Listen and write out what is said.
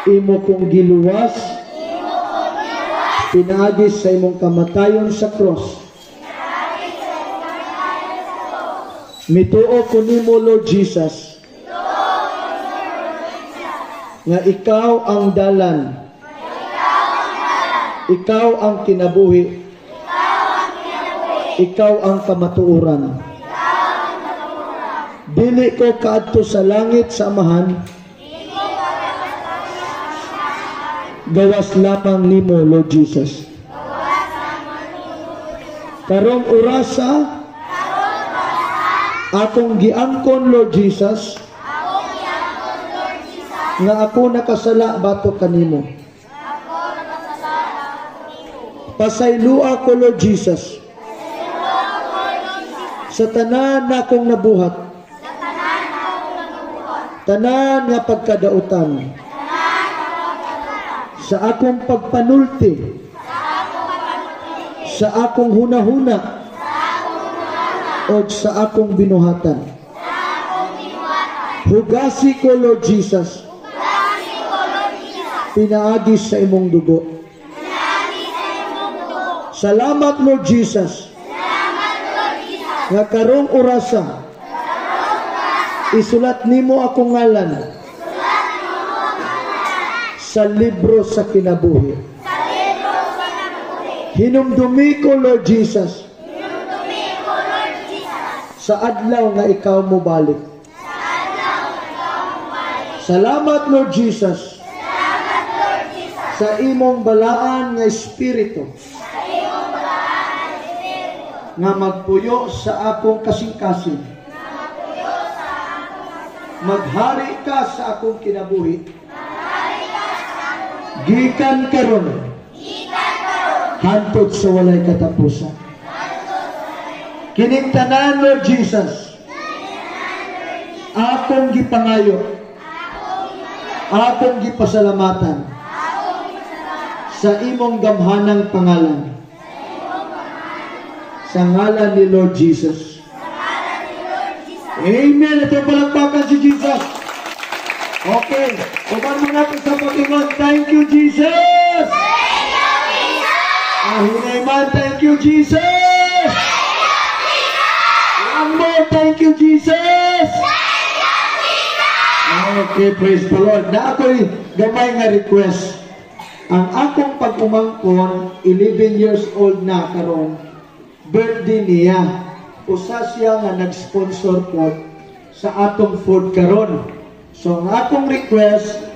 imo kong giluwas, pinaagis sa imong kamatayon sa cross. Mituo ko nimo, Lord Jesus, nga ikaw ang dalan, ikaw ang kinabuhi, ikaw ang kamatuoran. Dili ko kaadto sa langit sa amahan, gawas lamang nimo, Lord Jesus. Karong orasa akong giangkon, Lord Jesus, nga ako nakasala batok kanimo. Pasaylua ko, Lord Jesus, sa tanan na akong nabuhat, tanan nga pagkadautan, sa akong pagpanulti, sa akong hunahuna, o sa akong binuhatan. Hugasi ko, Lord Jesus, pinaagis sa imong dugo. Salamat, Lord Jesus, nga karong orasa isulat nimo akong ngalan sa libro sa kinabuhi. Hinumdumi ko, Lord Jesus, sa adlaw nga ikaw mo balik. Salamat, Lord Jesus, sa imong balaan nga espiritu nga magpuyo sa akong kasing-kasing. Maghari ka sa akong kinabuhi. Gikan karon hantod sa walay katapusan. Kining tanan, Lord Jesus, akong gipangayo, akong gipasalamatan sa imong gamhanang pangalan, sa ngalan ni Lord Jesus. Amen. Ito palagpakan si Jesus. Okay. Uban mo natin sa patingon. Thank you, Jesus. Ahinay man. Thank you, Jesus. One more. Thank you, Jesus. Okay. Praise the Lord. Na ako'y gamay nga request. Ang akong pag-umangkon, 11 years old na karon, birthday niya. Usa siya nga nag-sponsor po sa atong food karon. So ang akong request,